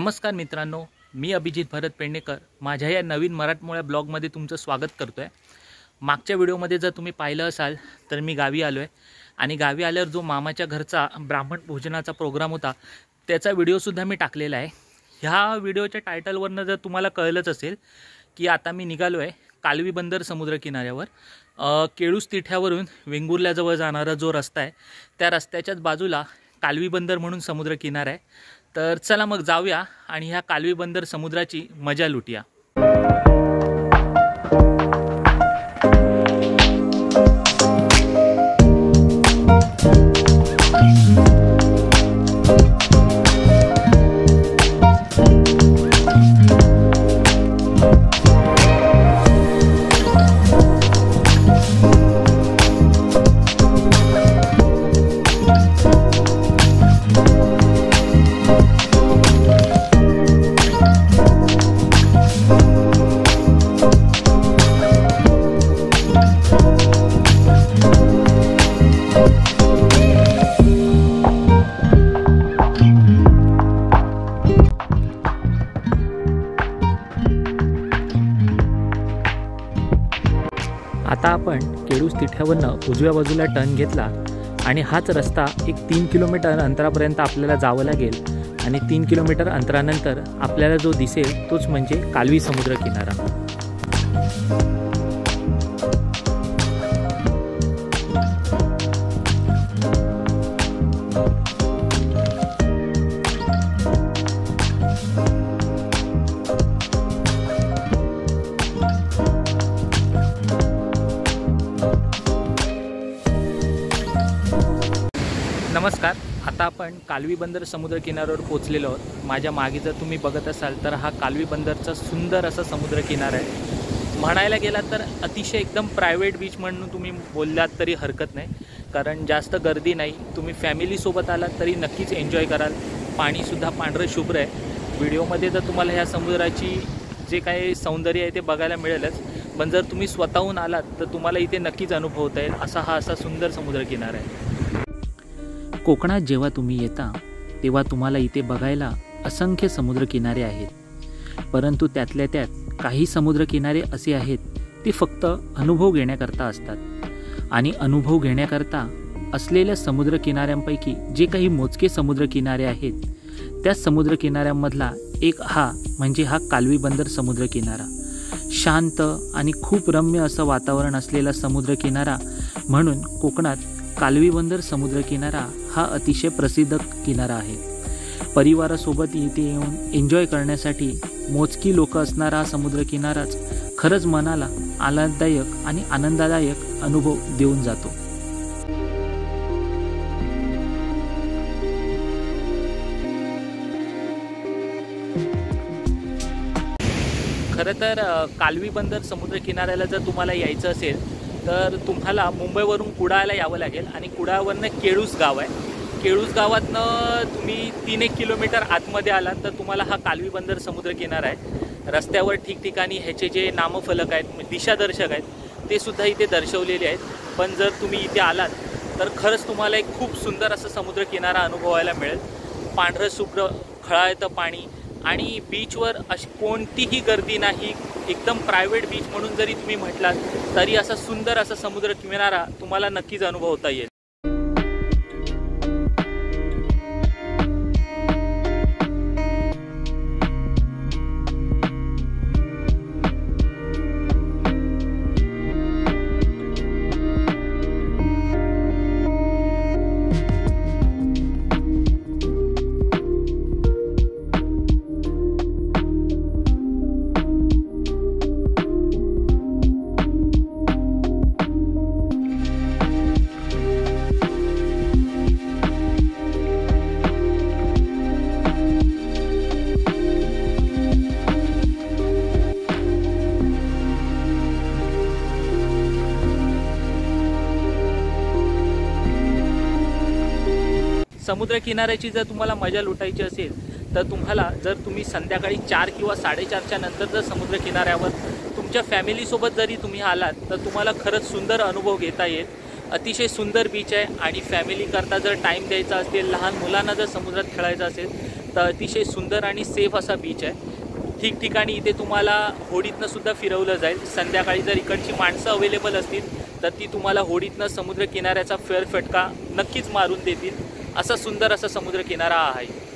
नमस्कार मित्रांनो, मी अभिजित भरत पेडणेकर माझ्या या नवीन मराठमोळ्या ब्लॉगमध्ये तुमचं स्वागत करतो आहे। मागच्या व्हिडिओमध्ये जर तुम्ही पाहिलं असाल तर मी गावी आलो आहे आणि गावी आल्यावर जो मामाच्या घरचा ब्राह्मण भोजनाचा प्रोग्राम होता त्याचा व्हिडिओसुद्धा मी टाकलेला आहे। ह्या व्हिडिओच्या टायटलवरनं जर तुम्हाला कळलंच असेल की आता मी निघालो आहे कालवी बंदर समुद्रकिनाऱ्यावर। केळूस तिठ्यावरून वेंगुर्ल्याजवळ जाणारा जो रस्ता आहे त्या रस्त्याच्याच बाजूला कालवी बंदर म्हणून समुद्रकिनारा आहे। तर चला मग जाऊया आणि ह्या कालवी बंदर समुद्राची मजा लुटूया। आता आपण केळूस तिठ्यावरनं उजव्या बाजूला टर्न घेतला आणि हाच रस्ता एक 3 किलोमीटर अंतरापर्यंत आपल्याला जावं लागेल आणि 3 किलोमीटर अंतरानंतर आपल्याला जो दिसेल तोच म्हणजे कालवी समुद्र किनारा। नमस्कार, आता आपण कालवी बंदर समुद्र किनाऱ्यावर पोहोचलेलो आहोत। माझ्या मागे जर तुम्ही बघत असाल तर हा कालवी बंदरचा सुंदर असा समुद्र किनारा आहे। म्हणायला गेला तर अतिशय एकदम प्रायव्हेट बीच म्हणून तुम्ही बोललात तरी हरकत नाही, कारण जास्त गर्दी नाही। तुम्ही फॅमिलीसोबत आलात तरी नक्कीच एन्जॉय कराल। पाणीसुद्धा पांढरं शुभ्र आहे। व्हिडिओमध्ये जर तुम्हाला ह्या समुद्राची जे काही सौंदर्य आहे ते बघायला मिळेलच, पण जर तुम्ही स्वतःहून आलात तर तुम्हाला इथे नक्कीच अनुभवता येईल हा सुंदर समुद्र किनारा आहे। कोकणात जेव्हा तुम्ही येता तेव्हा तुम्हाला इथे बघायला असंख्य समुद्रकिनारे आहेत, परंतु त्यातल्या त्यात काही समुद्रकिनारे असे आहेत ते फक्त अनुभव घेण्याकरता असतात। आणि अनुभव घेण्याकरता असलेल्या समुद्रकिनाऱ्यांपैकी जे काही मोजके समुद्रकिनारे आहेत त्या समुद्रकिनाऱ्यांमधला एक म्हणजे हा कालवी बंदर समुद्रकिनारा। शांत आणि खूप रम्य असं वातावरण असलेला समुद्रकिनारा म्हणून कोकणात कालवी बंदर समुद्रकिनारा हा अतिशय प्रसिद्ध किनारा आहे। परिवारासोबत इथे येऊन एन्जॉय करण्यासाठी मोजकी लोक असणारा हा समुद्रकिनाराच खरंच मनाला आल्हाददायक आणि आनंददायक अनुभव देऊन जातो। खरं तर कालवी बंदर समुद्रकिनाऱ्याला जर तुम्हाला यायचं असेल तर तुम्हाला मुंबईवरून कुडाळला यावं लागेल आणि कुडाळवरनं केळूस गाव आहे। केळूस गावातनं तुम्ही 3-1 किलोमीटर आतमध्ये आलात तर तुम्हाला हा कालवी बंदर समुद्रकिनारा आहे। रस्त्यावर ठिकठिकाणी ह्याचे जे नामफलक आहेत, दिशादर्शक आहेत, ते सुद्धा इथे दर्शवलेले आहेत। पण जर तुम्ही इथे आलात तर खरंच तुम्हाला एक खूप सुंदर असं समुद्रकिनारा अनुभवायला मिळेल। पांढरं शुभ्र खळाळतं पाणी आणि बीचवर अशी कोणतीही गर्दी नाही। एकदम प्रायव्हेट बीच म्हणून जरी तुम्ही म्हटलात तरी असा सुंदर असा समुद्र किनारा तुम्हाला नक्कीच अनुभवता येईल। समुद्रकिनाऱ्याची जर तुम्हाला मजा लुटायची असेल तर तुम्हाला जर तुम्ही संध्याकाळी 4 किंवा 4:30च्या नंतर जर समुद्रकिनाऱ्यावर तुमच्या फॅमिलीसोबत जरी तुम्ही आलात तर तुम्हाला खरंच सुंदर अनुभव घेता येईल। अतिशय सुंदर बीच आहे आणि फॅमिली करता जर टाइम द्यायचा असेल, लहान मुलांना जर समुद्रात खेळायचं असेल तर अतिशय सुंदर आणि सेफ असा बीच आहे. ठिकठिकाणी इथे तुम्हाला होडीतनं सुद्धा फिरवलं जाईल. संध्याकाळी जर इकडची माणसं अवेलेबल असतील तर ती तुम्हाला होडीतनं समुद्र किनाऱ्याचा फेरफटका नक्कीच मारून देतील. असा सुंदर असा समुद्र किनारा आहे.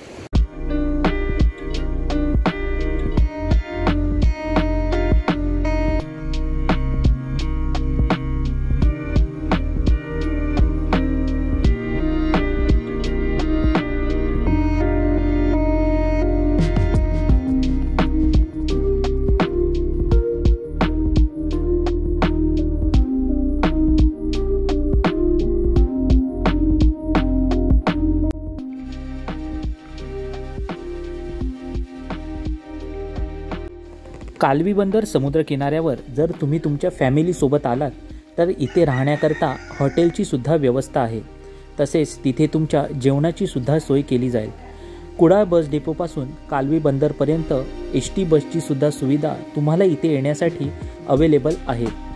कालवी बंदर समुद्र किनाऱ्यावर जर तुम्ही तुमच्या फॅमिलीसोबत आलात तर इथे राहण्याकरता हॉटेलची सुद्धा व्यवस्था आहे. तसेच तिथे तुमच्या जेवणाची सुद्धा सोय केली जाईल. कुडाळ बस डेपोपासून कालवी बंदरपर्यंत एस.टी. बसची सुद्धा सुविधा तुम्हाला इथे येण्यासाठी अवेलेबल आहे.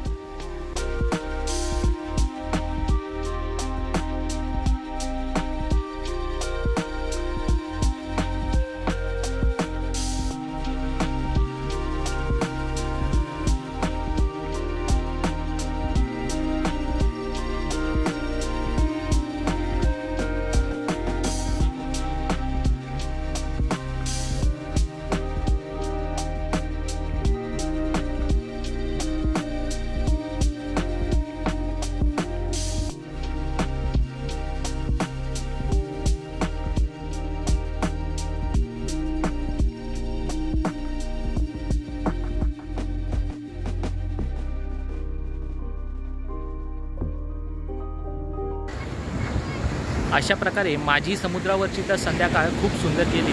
अशा प्रकारे माझी समुद्रावरची तर संध्याकाळ खूप सुंदर गेली.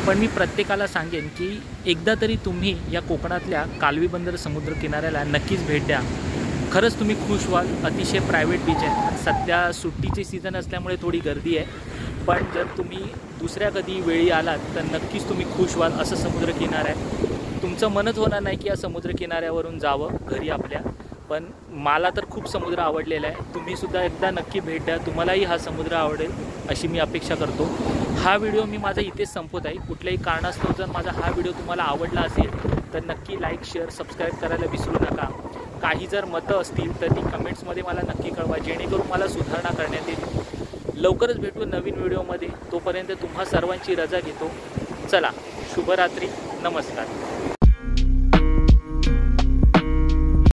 पण मी प्रत्येकाला सांगेन की एकदा तरी तुम्ही या कोकणातल्या कालवी बंदर समुद्र किनाऱ्याला नक्कीच भेट द्या. खरंच तुम्ही खुश व्हाल. अतिशय प्रायव्हेट बीच आहे. सध्या सुट्टीचे सीझन असल्यामुळे थोडी गर्दी आहे. पण जर तुम्ही दुसऱ्या कधी वेळी आलात तर नक्कीच तुम्ही खुश व्हाल. असं समुद्र किनारा आहे. तुमचं मनच होणार नाही की या समुद्र किनाऱ्यावरून जावं घरी आपल्या. पण मला तर खूप समुद्र आवडलेला आहे. तुम्हीसुद्धा एकदा नक्की भेट द्या. तुम्हालाही हा समुद्र आवडेल अशी मी अपेक्षा करतो. हा व्हिडिओ मी माझा इथेच संपवत आहे. कुठल्याही कारणास्तव जर माझा हा व्हिडिओ तुम्हाला आवडला असेल तर नक्की लाईक, शेअर, सबस्क्राईब करायला विसरू नका. काही जर मतं असतील तर ती कमेंट्समध्ये मला नक्की कळवा, जेणेकरून मला सुधारणा करण्यात येईल. लवकरच भेटू नवीन व्हिडिओमध्ये. तोपर्यंत तुम्हा सर्वांची रजा घेतो. चला, शुभरात्री. नमस्कार.